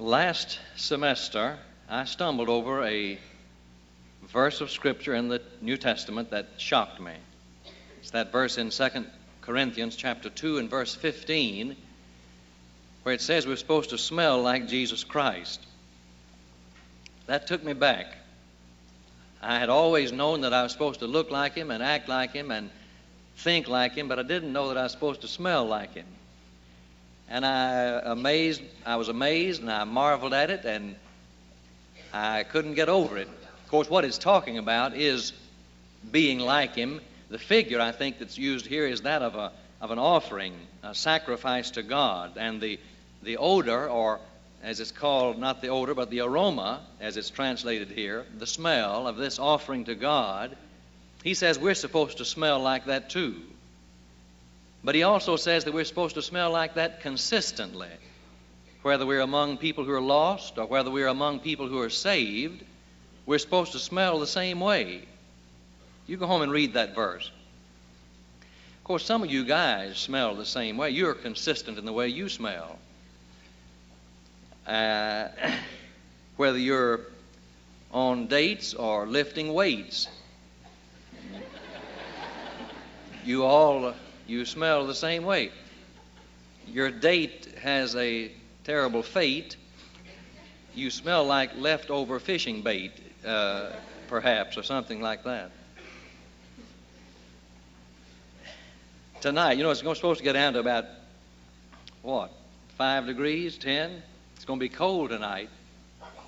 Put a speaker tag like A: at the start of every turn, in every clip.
A: Last semester, I stumbled over a verse of Scripture in the New Testament that shocked me. It's that verse in 2 Corinthians chapter 2 and verse 15, where it says we're supposed to smell like Jesus Christ. That took me back. I had always known that I was supposed to look like Him and act like Him and think like Him, but I didn't know that I was supposed to smell like Him. And I was amazed and I marveled at it, and I couldn't get over it. Of course, what it's talking about is being like Him. The figure, I think, that's used here is that of an offering, a sacrifice to God. And the odor, or as it's called, not the odor, but the aroma, as it's translated here, the smell of this offering to God, he says we're supposed to smell like that too. But he also says that we're supposed to smell like that consistently. Whether we're among people who are lost or whether we're among people who are saved, we're supposed to smell the same way. You go home and read that verse. Of course, some of you guys smell the same way. You're consistent in the way you smell. Whether you're on dates or lifting weights, you smell the same way. Your date has a terrible fate. You smell like leftover fishing bait, perhaps, or something like that. Tonight, it's supposed to get down to about, 5 degrees, 10? It's going to be cold tonight.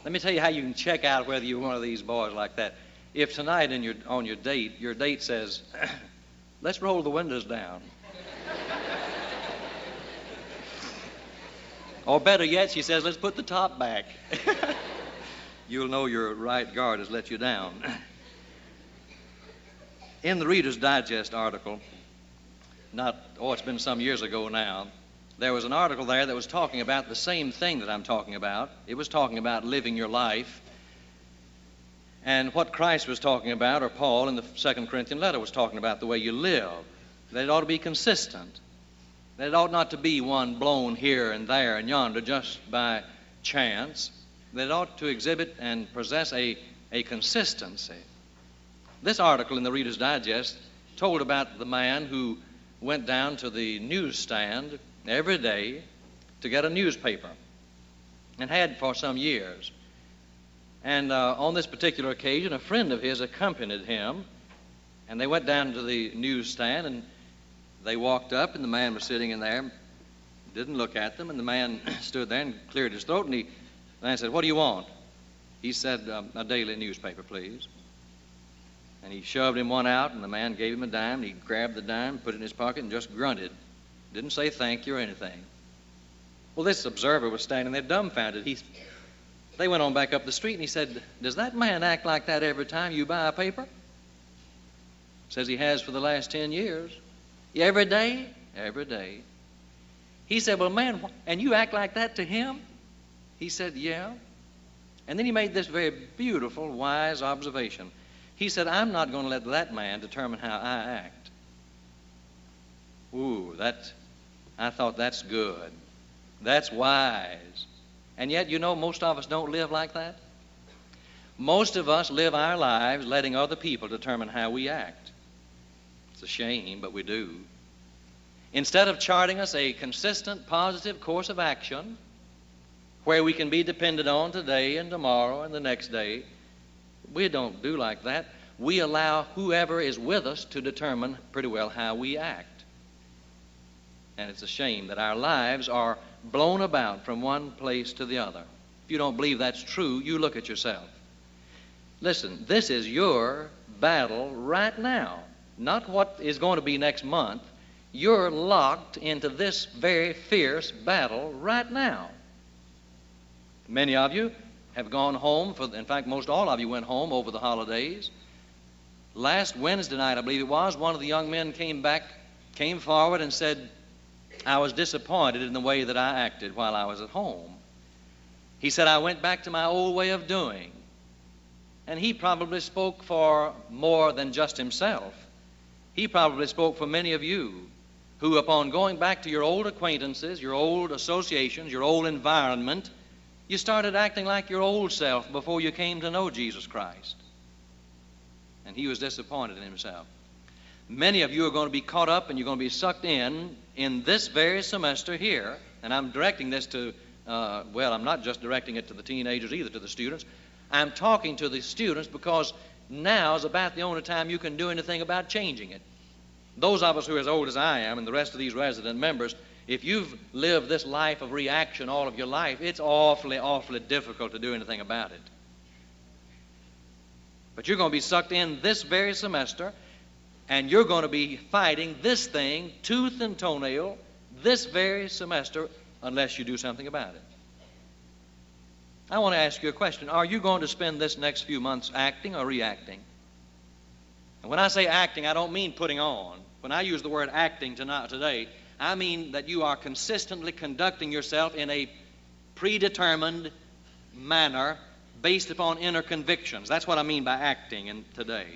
A: Let me tell you how you can check out whether you're one of these boys like that. If tonight on your date says, let's roll the windows down. Or better yet, she says, let's put the top back. You'll know your right guard has let you down. In the Reader's Digest article, it's been some years ago now, there was an article there that was talking about the same thing that I'm talking about. It was talking about living your life. And what Christ was talking about, or Paul in the 2 Corinthian letter was talking about, the way you live. That it ought to be consistent. That it ought not to be one blown here and there and yonder just by chance. That it ought to exhibit and possess a consistency. This article in the Reader's Digest told about the man who went down to the newsstand every day to get a newspaper, and had for some years. And on this particular occasion, a friend of his accompanied him, and they went down to the newsstand, and they walked up, and the man was sitting in there, didn't look at them, and the man stood there and cleared his throat, and the man said, "What do you want?" He said, "A daily newspaper, please." And he shoved him one out, and the man gave him a dime, and he grabbed the dime, put it in his pocket, and just grunted. Didn't say thank you or anything. Well, this observer was standing there dumbfounded. They went on back up the street, and he said, "Does that man act like that every time you buy a paper?" Says he has for the last 10 years. Every day? Every day. He said, "Well, man, and you act like that to him?" He said, "Yeah." And then he made this very beautiful, wise observation. He said, "I'm not going to let that man determine how I act." Ooh, I thought that's good. That's wise. And yet, most of us don't live like that. Most of us live our lives letting other people determine how we act. It's a shame, but we do. Instead of charting us a consistent, positive course of action where we can be depended on today and tomorrow and the next day, we don't do like that. We allow whoever is with us to determine pretty well how we act. And it's a shame that our lives are blown about from one place to the other. If you don't believe that's true, you look at yourself. Listen, this is your battle right now, not what is going to be next month. You're locked into this very fierce battle right now. Many of you have gone home, in fact, most all of you went home over the holidays. Last Wednesday night, I believe it was, one of the young men came forward and said, "I was disappointed in the way that I acted while I was at home." He said, "I went back to my old way of doing." And he probably spoke for more than just himself. He probably spoke for many of you who, upon going back to your old acquaintances, your old associations, your old environment, You started acting like your old self before you came to know Jesus Christ. And he was disappointed in himself. Many of you are going to be caught up and you're going to be sucked in this very semester here. And I'm directing this to, I'm not just directing it to the teenagers either, to the students. I'm talking to the students because now is about the only time you can do anything about changing it. Those of us who are as old as I am and the rest of these resident members, if you've lived this life of reaction all of your life, it's awfully, awfully difficult to do anything about it. But you're going to be sucked in this very semester, and you're going to be fighting this thing tooth and toenail this very semester unless you do something about it. I want to ask you a question. Are you going to spend this next few months acting or reacting? And when I say acting, I don't mean putting on. When I use the word acting today, I mean that you are consistently conducting yourself in a predetermined manner based upon inner convictions. That's what I mean by acting today.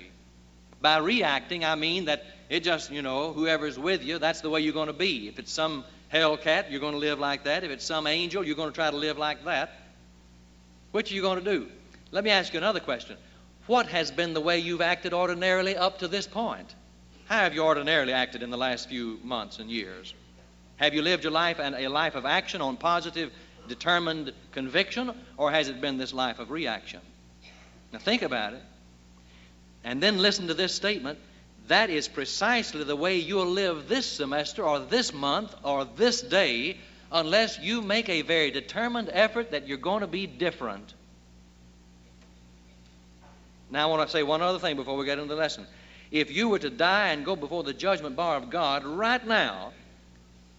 A: By reacting, I mean that it just, whoever's with you, that's the way you're going to be. If it's some hellcat, you're going to live like that. If it's some angel, you're going to try to live like that. Which are you going to do? Let me ask you another question. What has been the way you've acted ordinarily up to this point? How have you ordinarily acted in the last few months and years? Have you lived your life and a life of action on positive, determined conviction, or has it been this life of reaction? Now think about it. And then listen to this statement. That is precisely the way you'll live this semester or this month or this day unless you make a very determined effort that you're going to be different. Now I want to say one other thing before we get into the lesson. If you were to die and go before the judgment bar of God right now,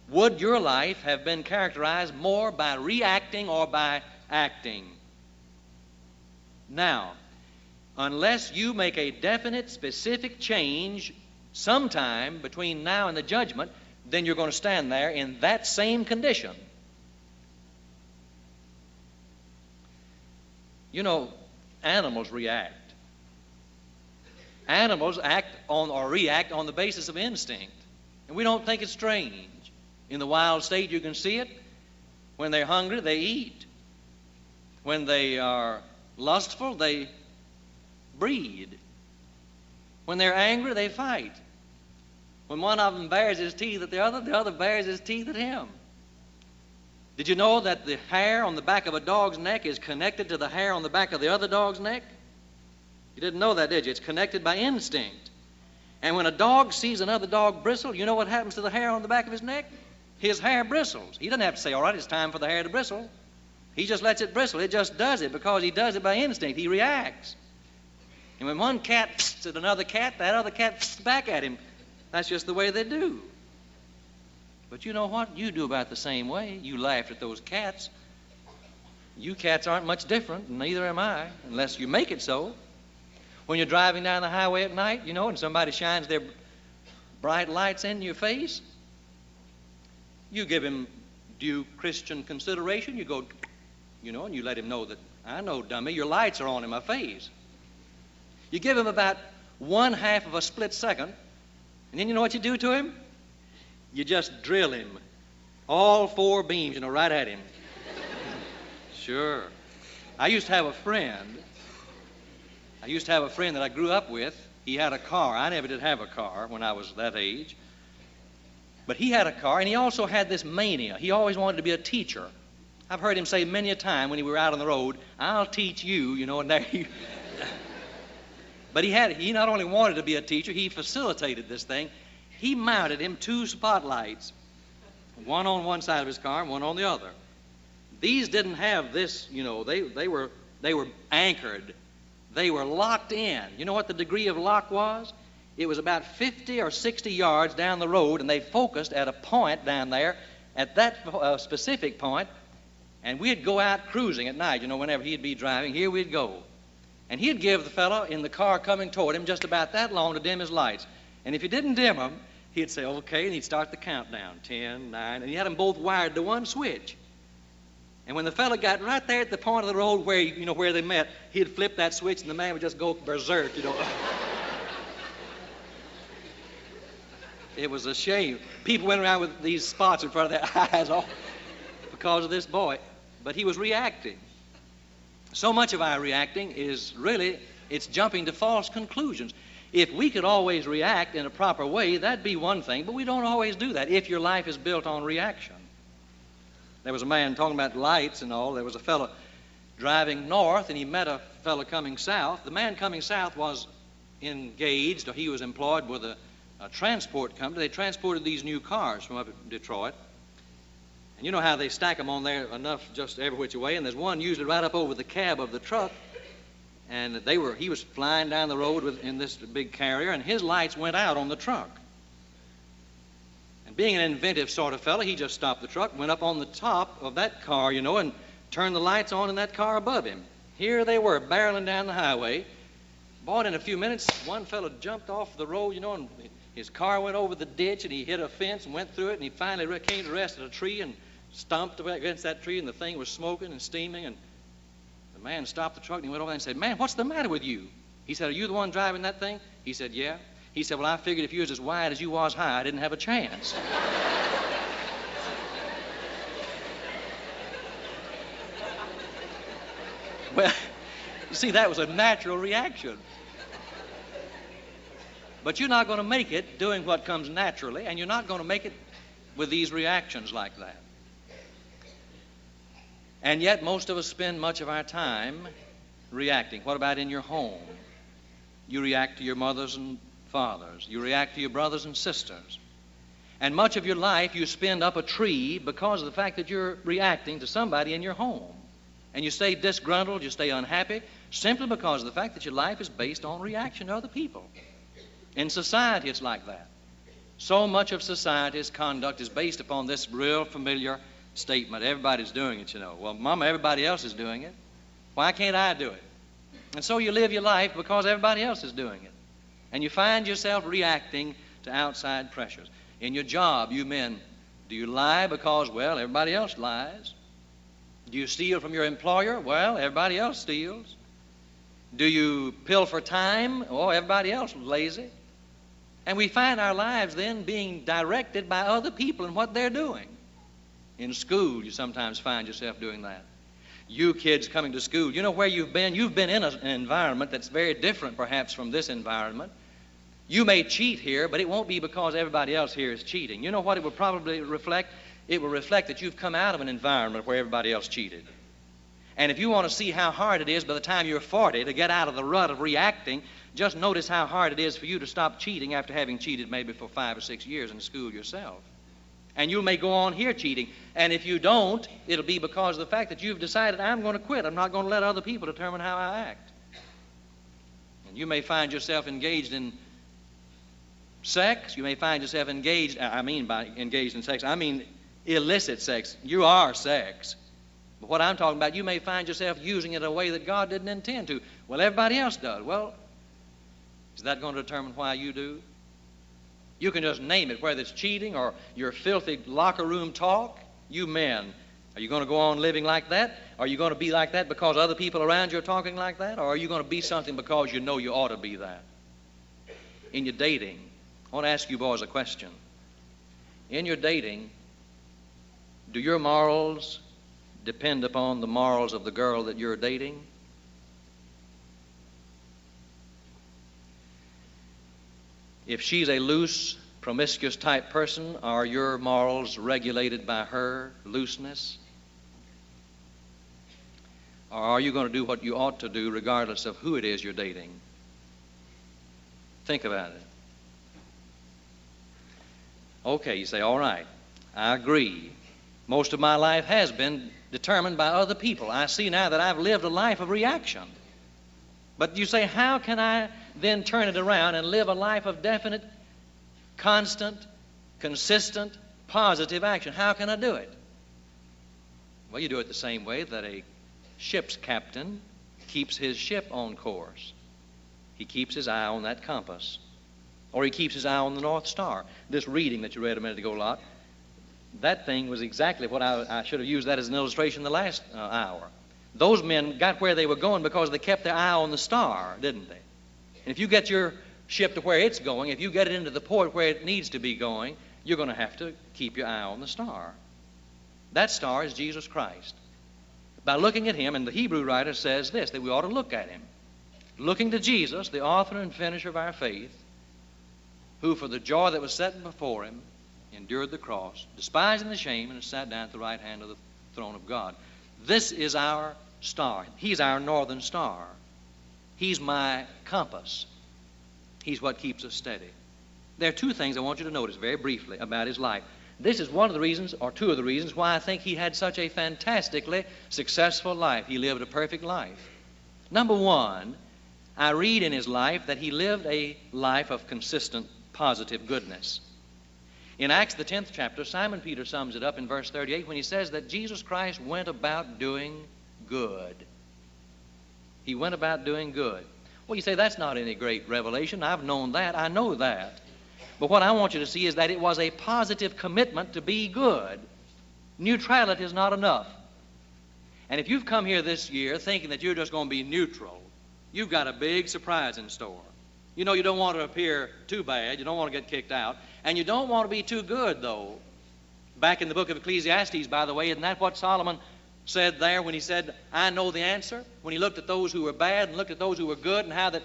A: would your life have been characterized more by reacting or by acting? Now, unless you make a definite, specific change sometime between now and the judgment, then you're going to stand there in that same condition. Animals react. Animals act on or react on the basis of instinct. And we don't think it's strange. In the wild state, you can see it. When they're hungry, they eat. When they are lustful, they breed. When they're angry, they fight. When one of them bares his teeth at the other bares his teeth at him. Did you know that the hair on the back of a dog's neck is connected to the hair on the back of the other dog's neck? You didn't know that, did you? It's connected by instinct. And when a dog sees another dog bristle, you know what happens to the hair on the back of his neck? His hair bristles. He doesn't have to say, all right, it's time for the hair to bristle. He just lets it bristle. It just does it because he does it by instinct. He reacts. And when one cat pssts at another cat, that other cat pssts back at him. That's just the way they do. But you know what? You do about the same way. You laughed at those cats. You cats aren't much different, and neither am I, unless you make it so. When you're driving down the highway at night, and somebody shines their bright lights in your face, you give him due Christian consideration. You go, and you let him know that, I know, dummy, your lights are on in my face. You give him about 1/2 of a split second, and then you know what you do to him? You just drill him. All 4 beams, right at him. Sure. I used to have a friend that I grew up with. He had a car. I never did have a car when I was that age. But he had a car, and he also had this mania. He always wanted to be a teacher. I've heard him say many a time when we were out on the road, I'll teach you, and there he... But he not only wanted to be a teacher, he facilitated this thing. He mounted him 2 spotlights, one on one side of his car and one on the other. These didn't have this, they were anchored. They were locked in. You know what the degree of lock was? It was about 50 or 60 yards down the road, and they focused at a point down there, at that specific point, and we'd go out cruising at night, whenever he'd be driving. Here we'd go. And he'd give the fellow in the car coming toward him just about that long to dim his lights. And if he didn't dim them, he'd say, okay, and he'd start the countdown, 10, 9, and he had them both wired to one switch. And when the fellow got right there at the point of the road where, where they met, he'd flip that switch and the man would just go berserk, It was a shame. People went around with these spots in front of their eyes all because of this boy. but he was reacting. So much of our reacting is really, it's jumping to false conclusions. If we could always react in a proper way, that'd be one thing, but we don't always do that if your life is built on reaction. There was a man talking about lights and all. There was a fellow driving north, and he met a fellow coming south. The man coming south was engaged, or he was employed with a transport company. They transported these new cars from up at Detroit. And you know how they stack them on there enough just every which way, and there's one usually right up over the cab of the truck. And he was flying down the road in this big carrier, and his lights went out on the truck. And being an inventive sort of fellow, he just stopped the truck, went up on the top of that car, and turned the lights on in that car above him. Here they were, barreling down the highway. Boy, in a few minutes, one fellow jumped off the road, and his car went over the ditch, and he hit a fence and went through it, and he finally came to rest at a tree and stomped against that tree, and the thing was smoking and steaming, and the man stopped the truck, and he went over there and said, "Man, what's the matter with you?" He said, "Are you the one driving that thing?" He said, "Yeah." He said, "Well, I figured if you was as wide as you was high, I didn't have a chance." Well, you see, that was a natural reaction. But you're not going to make it doing what comes naturally, and you're not going to make it with these reactions like that. And yet, most of us spend much of our time reacting. What about in your home? You react to your mothers and fathers. You react to your brothers and sisters. And much of your life you spend up a tree because of the fact that you're reacting to somebody in your home. And you stay disgruntled, you stay unhappy, simply because of the fact that your life is based on reaction to other people. In society, it's like that. So much of society's conduct is based upon this real familiar statement. Everybody's doing it, Well, Mama, everybody else is doing it. Why can't I do it? And so you live your life because everybody else is doing it. And you find yourself reacting to outside pressures. In your job, you men, do you lie because, well, everybody else lies? Do you steal from your employer? Well, everybody else steals. Do you pilfer time? Oh, everybody else is lazy. And we find our lives then being directed by other people and what they're doing. In school, you sometimes find yourself doing that. You kids coming to school, you know where you've been? You've been in an environment that's very different perhaps from this environment. You may cheat here, but it won't be because everybody else here is cheating. You know what it will probably reflect? It will reflect that you've come out of an environment where everybody else cheated. And if you want to see how hard it is by the time you're 40 to get out of the rut of reacting, just notice how hard it is for you to stop cheating after having cheated maybe for 5 or 6 years in school yourself. And you may go on here cheating. And if you don't, it'll be because of the fact that you've decided, I'm going to quit. I'm not going to let other people determine how I act. And you may find yourself engaged in sex. You may find yourself engaged, by engaged in sex, I mean illicit sex. You are sex. But what I'm talking about, you may find yourself using it in a way that God didn't intend to. Well, everybody else does. Well, is that going to determine why you do? You can just name it, whether it's cheating or your filthy locker room talk. You men, are you going to go on living like that? Are you going to be like that because other people around you are talking like that? Or are you going to be something because you know you ought to be that? In your dating, I want to ask you boys a question. In your dating, do your morals depend upon the morals of the girl that you're dating? If she's a loose, promiscuous type person, are your morals regulated by her looseness? Or are you going to do what you ought to do regardless of who it is you're dating? Think about it. Okay, you say, all right, I agree. Most of my life has been determined by other people. I see now that I've lived a life of reaction. But you say, how can I then turn it around and live a life of definite, constant, consistent, positive action? How can I do it? Well, you do it the same way that a ship's captain keeps his ship on course. He keeps his eye on that compass. Or he keeps his eye on the North Star. This reading that you read a minute ago, Lot, that thing was exactly what I should have used that as an illustration the last hour. Those men got where they were going because they kept their eye on the star, didn't they? And if you get your ship to where it's going, if you get it into the port where it needs to be going, you're going to have to keep your eye on the star. That star is Jesus Christ. by looking at him, and the Hebrew writer says this, that we ought to look at him. Looking to Jesus, the author and finisher of our faith, who for the joy that was set before him endured the cross, despising the shame, and has sat down at the right hand of the throne of God. This is our star. He's our northern star. He's my compass. He's what keeps us steady. There are two things I want you to notice very briefly about his life. This is one of the reasons, or two of the reasons, why I think he had such a fantastically successful life. He lived a perfect life. Number one, I read in his life that he lived a life of consistent, positive goodness. In Acts, the 10th chapter, Simon Peter sums it up in verse 38 when he says that Jesus Christ went about doing good. He went about doing good. Well, you say, that's not any great revelation. I've known that. I know that. But what I want you to see is that it was a positive commitment to be good. Neutrality is not enough. And if you've come here this year thinking that you're just going to be neutral, you've got a big surprise in store. You know, you don't want to appear too bad. You don't want to get kicked out. And you don't want to be too good, though. Back in the book of Ecclesiastes, by the way, isn't that what Solomon said there when he said, I know the answer? When he looked at those who were bad and looked at those who were good and how that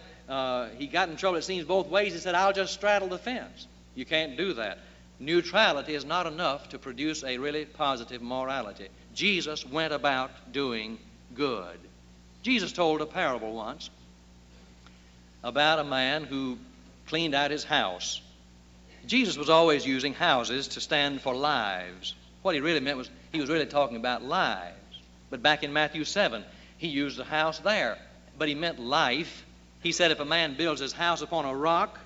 A: he got in trouble, it seems, both ways. He said, I'll just straddle the fence. You can't do that. Neutrality is not enough to produce a really positive morality. Jesus went about doing good. Jesus told a parable once about a man who cleaned out his house. Jesus was always using houses to stand for lives. What he really meant was he was really talking about lives. But back in Matthew 7, he used a house there, but he meant life. He said if a man builds his house upon a rock,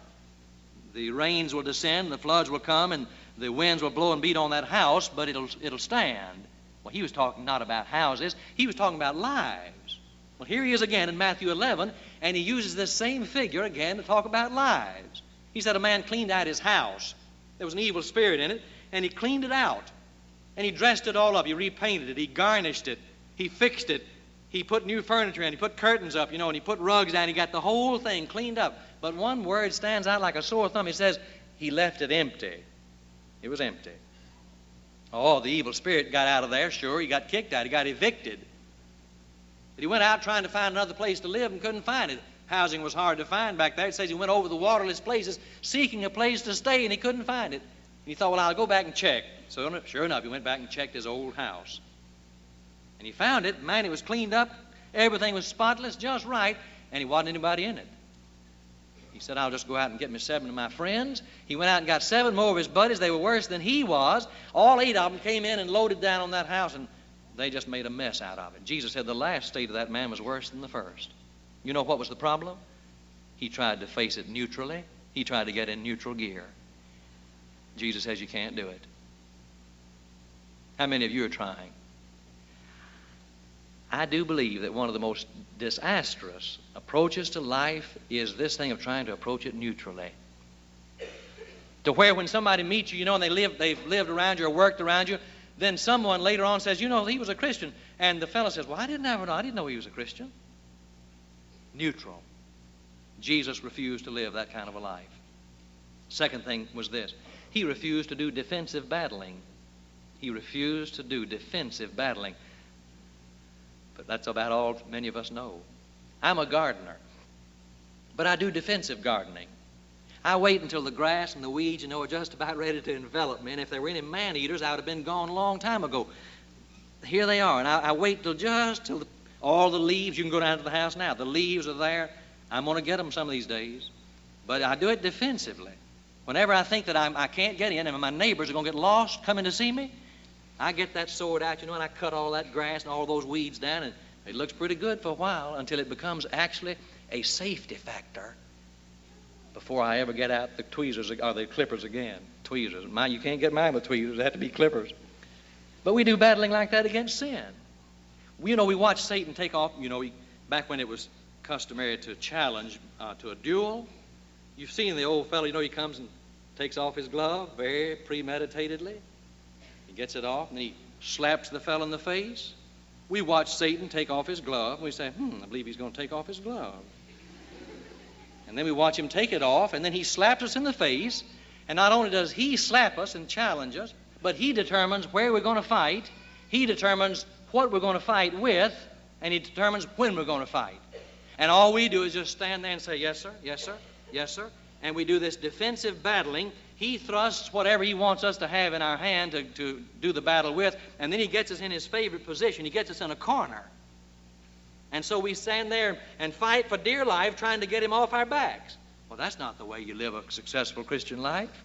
A: the rains will descend, the floods will come, and the winds will blow and beat on that house, but it'll stand. Well, he was talking not about houses. He was talking about lives. Well, here he is again in Matthew 11, and he uses this same figure again to talk about lives. He said a man cleaned out his house. There was an evil spirit in it, and he cleaned it out. And he dressed it all up. He repainted it. He garnished it. He fixed it. He put new furniture in. He put curtains up, and he put rugs down. He got the whole thing cleaned up. But one word stands out like a sore thumb. He says he left it empty. It was empty. Oh, the evil spirit got out of there. Sure, he got kicked out. He got evicted. But he went out trying to find another place to live and couldn't find it. Housing was hard to find back there. It says he went over the waterless places seeking a place to stay, and he couldn't find it. And he thought, well, I'll go back and check. So sure enough, he went back and checked his old house. And he found it. Man, it was cleaned up. Everything was spotless, just right, and he wasn't anybody in it. He said, I'll just go out and get me 7 of my friends. He went out and got 7 more of his buddies. They were worse than he was. All 8 of them came in and loaded down on that house, and they just made a mess out of it. Jesus said the last state of that man was worse than the first. You know what was the problem? He tried to face it neutrally. He tried to get in neutral gear. Jesus says you can't do it. How many of you are trying? I do believe that one of the most disastrous approaches to life is this thing of trying to approach it neutrally. To where when somebody meets you, and they've lived around you or worked around you, then someone later on says, he was a Christian. And the fellow says, well, I didn't know he was a Christian. Neutral. Jesus refused to live that kind of a life. Second thing was this. He refused to do defensive battling. He refused to do defensive battling. But that's about all many of us know. I'm a gardener, but I do defensive gardening. I wait until the grass and the weeds, are just about ready to envelop me. And if there were any man-eaters, I would have been gone a long time ago. Here they are, and I wait till all the leaves. You can go down to the house now. The leaves are there. I'm going to get them some of these days. But I do it defensively. Whenever I think that I can't get in and my neighbors are going to get lost coming to see me, I get that sword out, and I cut all that grass and all those weeds down, and it looks pretty good for a while until it becomes actually a safety factor before I ever get out the tweezers or the clippers again. Tweezers. You can't get mine with tweezers. They have to be clippers. But we do battling like that against sin. We watch Satan take off, back when it was customary to challenge to a duel. You've seen the old fellow, he comes and takes off his glove very premeditatedly. He gets it off and he slaps the fellow in the face. We watch Satan take off his glove. We say, I believe he's going to take off his glove. And then we watch him take it off, and then he slaps us in the face. And not only does he slap us and challenge us, but he determines where we're going to fight. He determines what we're going to fight with, and He determines when we're going to fight. And all we do is just stand there and say, yes, sir, yes, sir, yes, sir. And we do this defensive battling. He thrusts whatever He wants us to have in our hand to do the battle with, and then He gets us in His favorite position. He gets us in a corner. And so we stand there and fight for dear life trying to get Him off our backs. Well, that's not the way you live a successful Christian life.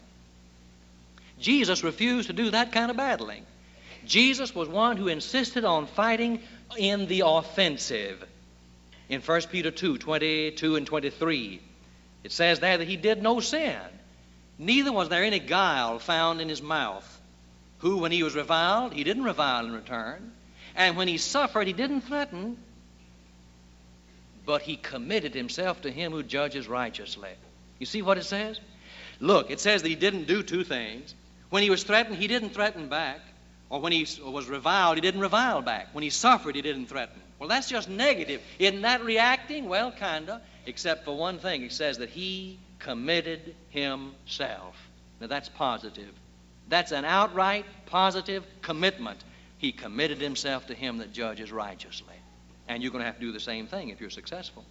A: Jesus refused to do that kind of battling. Jesus was one who insisted on fighting in the offensive. In 1 Peter 2:22 and 23, it says there that He did no sin. Neither was there any guile found in His mouth. Who, when He was reviled, He didn't revile in return. And when He suffered, He didn't threaten. But He committed Himself to Him who judges righteously. You see what it says? Look, it says that He didn't do two things. When He was threatened, He didn't threaten back. Or when He was reviled, He didn't revile back. When He suffered, He didn't threaten. Well, that's just negative. Isn't that reacting? Well, kinda. Except for one thing. It says that He committed Himself. Now, that's positive. That's an outright positive commitment. He committed Himself to Him that judges righteously. And you're going to have to do the same thing if you're successful.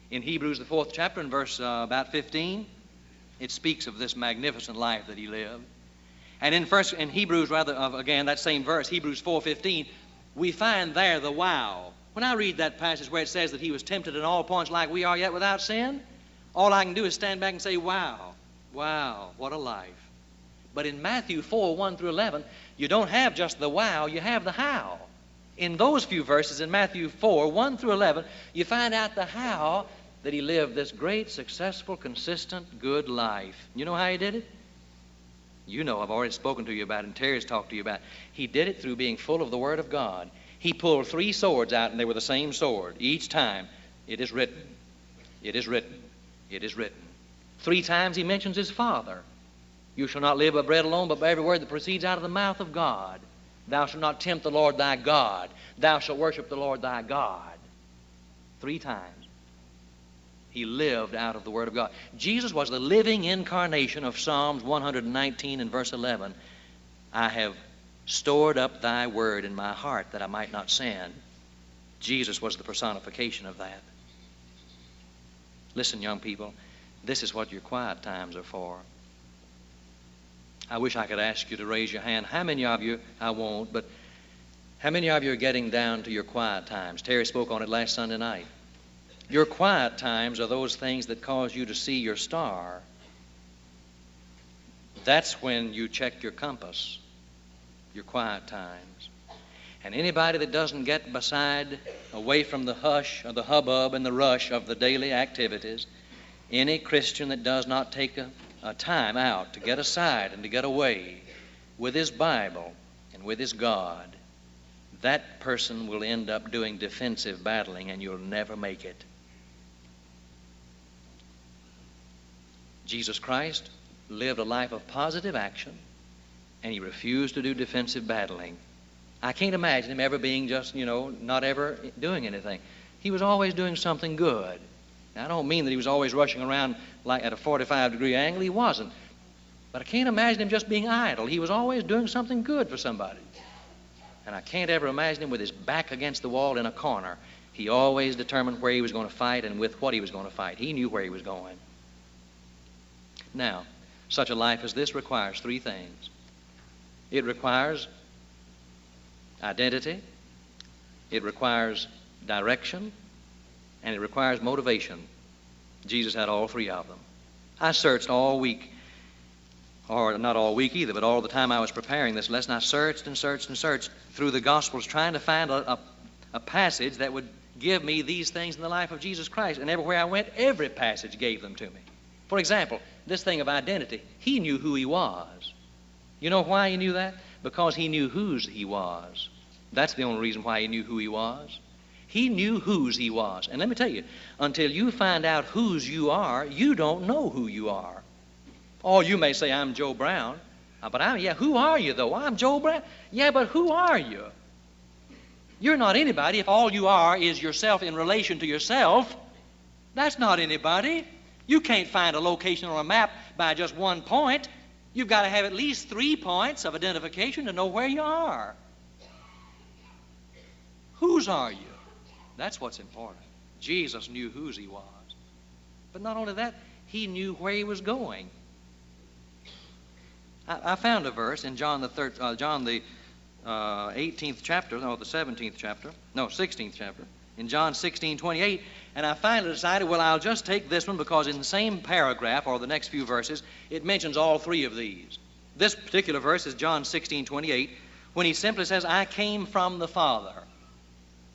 A: In Hebrews, the 4th chapter, in verse about 15, it speaks of this magnificent life that He lived. And in Hebrews, again, that same verse, Hebrews 4:15, we find there the wow. When I read that passage where it says that He was tempted in all points like we are, yet without sin, all I can do is stand back and say, wow, wow, what a life. But in Matthew 4:1 through 11, you don't have just the wow, you have the how. In those few verses in Matthew 4:1 through 11, you find out the how that He lived this great, successful, consistent, good life. You know how He did it? You know, I've already spoken to you about it, and Terry's talked to you about it. He did it through being full of the Word of God. He pulled 3 swords out, and they were the same sword. Each time, it is written, it is written, it is written. 3 times He mentions His Father. You shall not live by bread alone, but by every word that proceeds out of the mouth of God. Thou shalt not tempt the Lord thy God. Thou shalt worship the Lord thy God. 3 times. He lived out of the Word of God. Jesus was the living incarnation of Psalms 119 and verse 11. I have stored up thy word in my heart that I might not sin. Jesus was the personification of that. Listen, young people, this is what your quiet times are for. I wish I could ask you to raise your hand. How many of you, I won't, but how many of you are getting down to your quiet times? Terry spoke on it last Sunday night. Your quiet times are those things that cause you to see your star. That's when you check your compass, your quiet times. And anybody that doesn't get away from the hush or the hubbub and the rush of the daily activities, any Christian that does not take a time out to get aside and to get away with his Bible and with his God, that person will end up doing defensive battling, and you'll never make it. Jesus Christ lived a life of positive action, and He refused to do defensive battling. I can't imagine Him ever being just, not ever doing anything. He was always doing something good. Now, I don't mean that He was always rushing around like at a 45-degree angle. He wasn't. But I can't imagine Him just being idle. He was always doing something good for somebody. And I can't ever imagine Him with his back against the wall in a corner. He always determined where He was going to fight and with what He was going to fight. He knew where He was going. Now, such a life as this requires 3 things. It requires identity, it requires direction, and it requires motivation. Jesus had all 3 of them. I searched all week, or not all week either, but all the time I was preparing this lesson, I searched and searched and searched through the Gospels trying to find a passage that would give me these things in the life of Jesus Christ. And everywhere I went, every passage gave them to me. For example, this thing of identity. He knew who He was. You know why He knew that? Because He knew whose He was. That's the only reason why He knew who He was. He knew whose He was. And let me tell you, until you find out whose you are, you don't know who you are. Oh, you may say, I'm Joe Brown. But who are you though? I'm Joe Brown. Yeah, but who are you? You're not anybody if all you are is yourself in relation to yourself. That's not anybody. You can't find a location on a map by just one point. You've got to have at least 3 points of identification to know where you are. Whose are you? That's what's important. Jesus knew whose he was. But not only that, he knew where he was going. I found a verse in John the 18th chapter, no, the 17th chapter, no, 16th chapter, in John 16:28, and I finally decided, well, I'll just take this one because in the same paragraph, or the next few verses, it mentions all three of these. This particular verse is John 16:28, when he simply says, I came from the Father.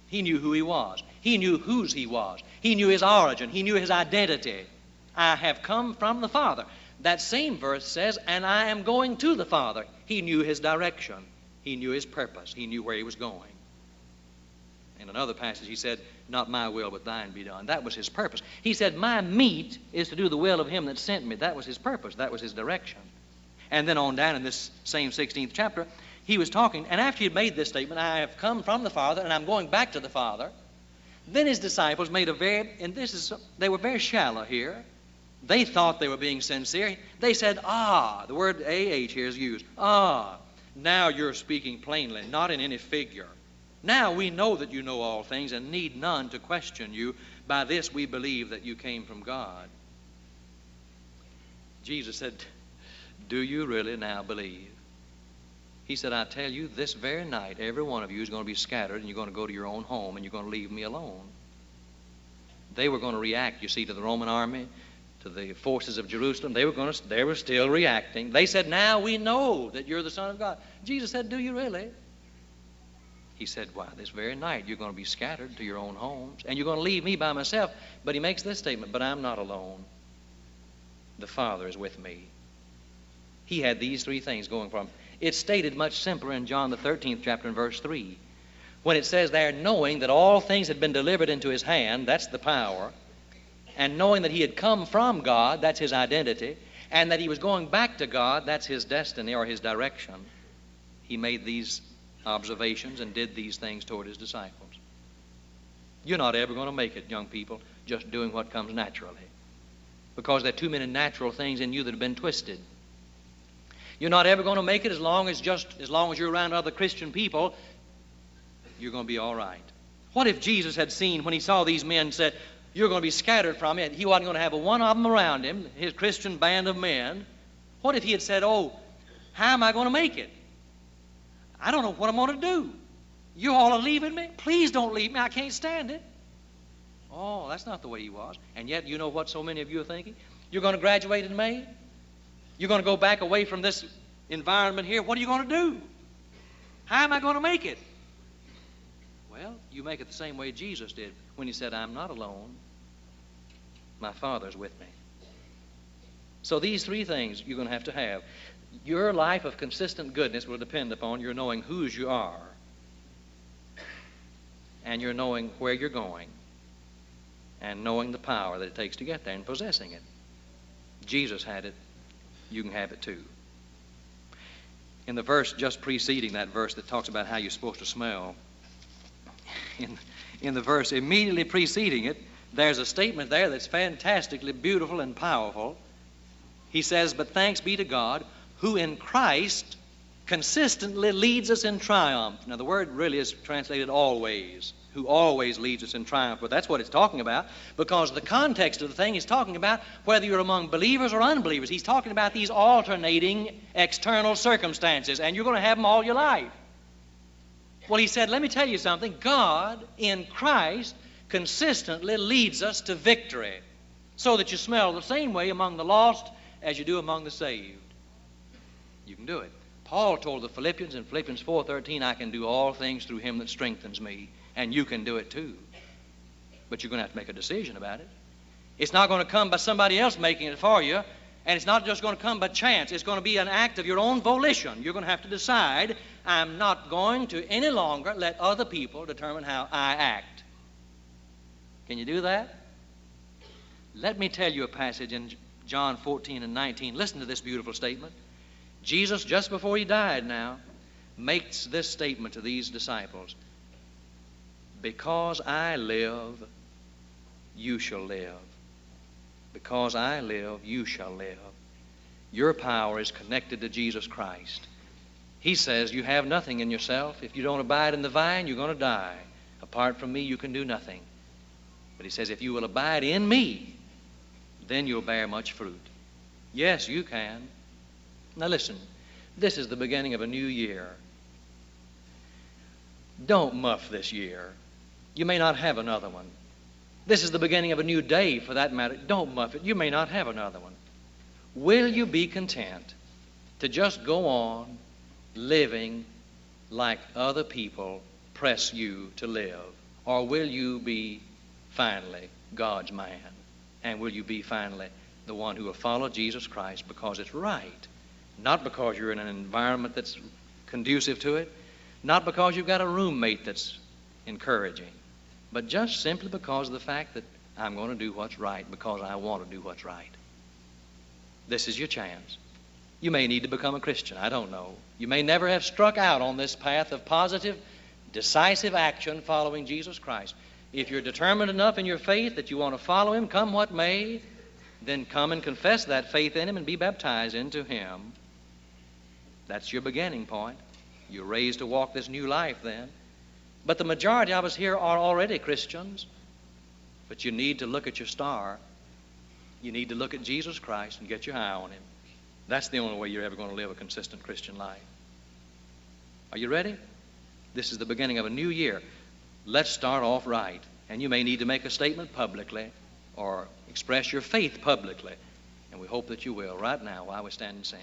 A: He knew who he was. He knew whose he was. He knew his origin. He knew his identity. I have come from the Father. That same verse says, and I am going to the Father. He knew his direction. He knew his purpose. He knew where he was going. In another passage, he said, not my will, but thine be done. That was his purpose. He said, my meat is to do the will of him that sent me. That was his purpose. That was his direction. And then on down in this same 16th chapter, he was talking, and after he had made this statement, I have come from the Father, and I'm going back to the Father, then his disciples made they were very shallow here. They thought they were being sincere. They said, the word A-H here is used. Now you're speaking plainly, not in any figure. Now we know that you know all things and need none to question you. By this we believe that you came from God. Jesus said, do you really now believe? He said, I tell you, this very night, every one of you is going to be scattered and you're going to go to your own home and you're going to leave me alone. They were going to react, you see, to the Roman army, to the forces of Jerusalem. They were still reacting. They said, now we know that you're the Son of God. Jesus said, do you really? He said, why, this very night you're going to be scattered to your own homes and you're going to leave me by myself. But he makes this statement, but I'm not alone. The Father is with me. He had these three things going for him. It's stated much simpler in John the 13th chapter in verse 3. When it says there, knowing that all things had been delivered into his hand, that's the power, and knowing that he had come from God, that's his identity, and that he was going back to God, that's his destiny or his direction, he made these observations and did these things toward his disciples. You're not ever going to make it, young people, just doing what comes naturally, because there are too many natural things in you that have been twisted. You're not ever going to make it as long as you're around other Christian people. You're going to be all right. What if Jesus had seen, when he saw these men, said, you're going to be scattered from me, and he wasn't going to have one of them around him, his Christian band of men? What if he had said, how am I going to make it? I don't know what I'm going to do. You all are leaving me? Please don't leave me. I can't stand it. Oh, that's not the way he was. And yet, you know what so many of you are thinking? You're going to graduate in May? You're going to go back away from this environment here. What are you going to do? How am I going to make it? Well, you make it the same way Jesus did when he said, I'm not alone. My Father's with me. So these three things you're going to have. Your life of consistent goodness will depend upon your knowing whose you are and your knowing where you're going and knowing the power that it takes to get there and possessing it. Jesus had it. You can have it too. In the verse just preceding that verse that talks about how you're supposed to smell, in the verse immediately preceding it, there's a statement there that's fantastically beautiful and powerful. He says, but thanks be to God, who in Christ consistently leads us in triumph. Now, the word really is translated always, who always leads us in triumph. But that's what it's talking about, because the context of the thing is talking about whether you're among believers or unbelievers. He's talking about these alternating external circumstances, and you're going to have them all your life. Well, he said, let me tell you something. God in Christ consistently leads us to victory, so that you smell the same way among the lost as you do among the saved. You can do it. Paul told the Philippians in Philippians 4:13, I can do all things through him that strengthens me. And you can do it too. But you're going to have to make a decision about it. It's not going to come by somebody else making it for you. And it's not just going to come by chance. It's going to be an act of your own volition. You're going to have to decide, I'm not going to any longer let other people determine how I act. Can you do that? Let me tell you a passage in John 14:19. Listen to this beautiful statement. Jesus, just before he died now, makes this statement to these disciples. Because I live, you shall live. Because I live, you shall live. Your power is connected to Jesus Christ. He says you have nothing in yourself. If you don't abide in the vine, you're going to die. Apart from me, you can do nothing. But he says, if you will abide in me, then you'll bear much fruit. Yes, you can. Now listen, this is the beginning of a new year. Don't muff this year. You may not have another one. This is the beginning of a new day, for that matter. Don't muff it. You may not have another one. Will you be content to just go on living like other people press you to live? Or will you be finally God's man? And will you be finally the one who will follow Jesus Christ because it's right? Not because you're in an environment that's conducive to it, not because you've got a roommate that's encouraging, but just simply because of the fact that I'm going to do what's right because I want to do what's right. This is your chance. You may need to become a Christian. I don't know. You may never have struck out on this path of positive, decisive action following Jesus Christ. If you're determined enough in your faith that you want to follow Him, come what may, then come and confess that faith in Him and be baptized into Him. That's your beginning point. You're raised to walk this new life then. But the majority of us here are already Christians. But you need to look at your star. You need to look at Jesus Christ and get your eye on Him. That's the only way you're ever going to live a consistent Christian life. Are you ready? This is the beginning of a new year. Let's start off right. And you may need to make a statement publicly or express your faith publicly. And we hope that you will right now while we stand and sing.